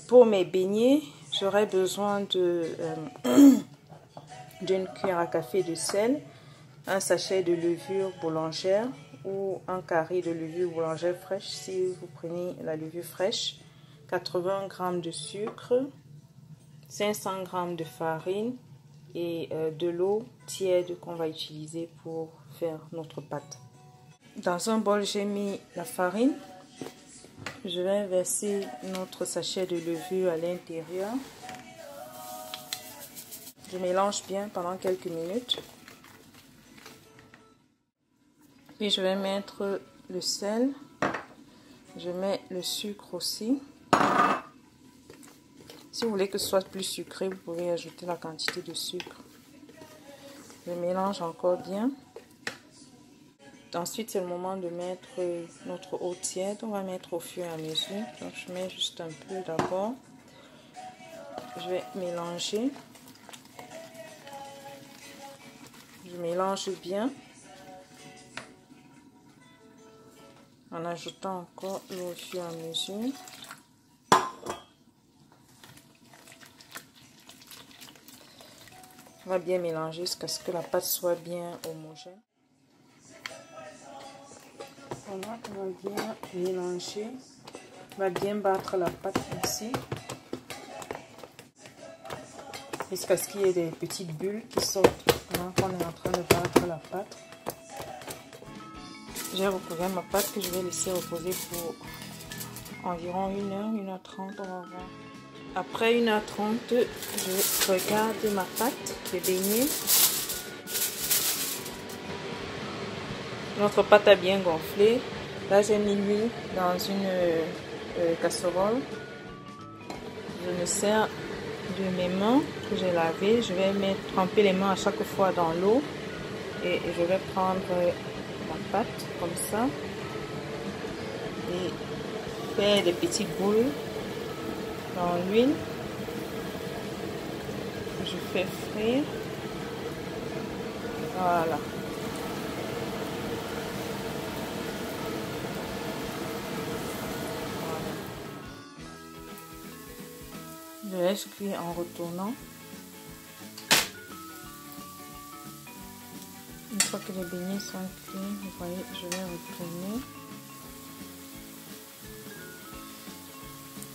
Pour mes beignets, j'aurai besoin d'une cuillère à café de sel, un sachet de levure boulangère ou un carré de levure boulangère fraîche si vous prenez la levure fraîche, 80 g de sucre, 500 g de farine et de l'eau tiède qu'on va utiliser pour faire notre pâte. Dans un bol, j'ai mis la farine. Je vais verser notre sachet de levure à l'intérieur. Je mélange bien pendant quelques minutes. Puis je vais mettre le sel. Je mets le sucre aussi. Si vous voulez que ce soit plus sucré, vous pouvez ajouter la quantité de sucre. Je mélange encore bien. Ensuite, c'est le moment de mettre notre eau tiède. On va mettre au fur et à mesure. Donc, je mets juste un peu d'abord. Je vais mélanger. Je mélange bien. En ajoutant encore l'eau au fur et à mesure. On va bien mélanger jusqu'à ce que la pâte soit bien homogène. Voilà, on va bien mélanger. On va bien battre la pâte ici. Jusqu'à ce qu'il y ait des petites bulles qui sortent pendant qu'on est en train de battre la pâte. J'ai recouvert ma pâte que je vais laisser reposer pour environ 1h30, on va voir. Après 1h30, je regarde ma pâte de beignets. Notre pâte a bien gonflé. Là, j'ai mis l'huile dans une casserole. Je me sers de mes mains que j'ai lavées. Je vais tremper les mains à chaque fois dans l'eau. Et je vais prendre la pâte comme ça. Et faire des petites boules dans l'huile. Je fais frire. Voilà. Je laisse cuire en retournant. Une fois que les beignets sont cuits, vous voyez, je vais retourner.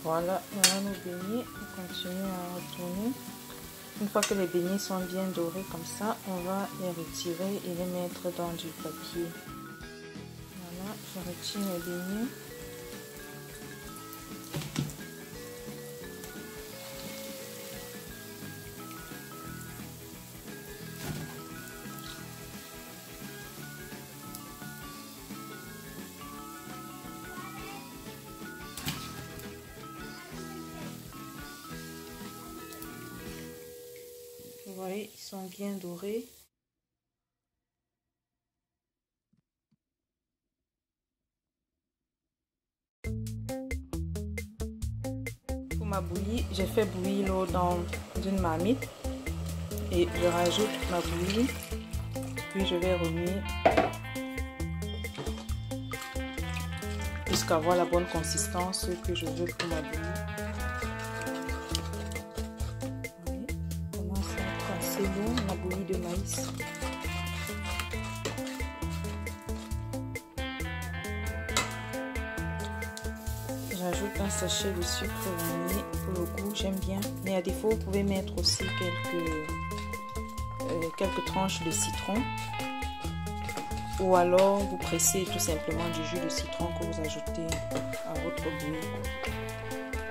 Voilà, nos beignets. On continue à retourner. Une fois que les beignets sont bien dorés comme ça, on va les retirer et les mettre dans du papier. Voilà, je retire les beignets. Vous voyez, ils sont bien dorés. Pour ma bouillie, j'ai fait bouillir l'eau dans une marmite et je rajoute ma bouillie. Puis je vais remuer jusqu'à avoir la bonne consistance que je veux pour ma bouillie. C'est bon, ma bouillie de maïs. J'ajoute un sachet de sucre vanillé pour le goût, j'aime bien. Mais à défaut, vous pouvez mettre aussi quelques tranches de citron. Ou alors, vous pressez tout simplement du jus de citron que vous ajoutez à votre bouillie.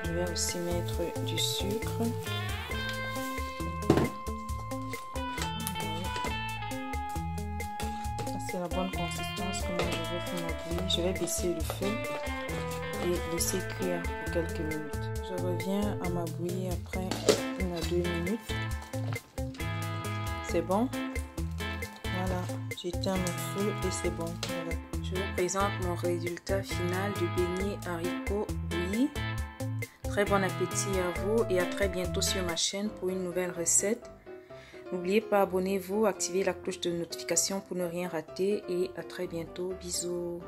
Je vais aussi mettre du sucre. C'est la bonne consistance que moi je veux pour ma bouillie. Je vais baisser le feu et laisser cuire pour quelques minutes. Je reviens à ma bouillie après 1 à 2 minutes. C'est bon. Voilà, j'éteins mon feu et c'est bon. Voilà. Je vous présente mon résultat final de beignets haricots bouillis. Très bon appétit à vous et à très bientôt sur ma chaîne pour une nouvelle recette. N'oubliez pas, abonnez-vous, activez la cloche de notification pour ne rien rater et à très bientôt. Bisous.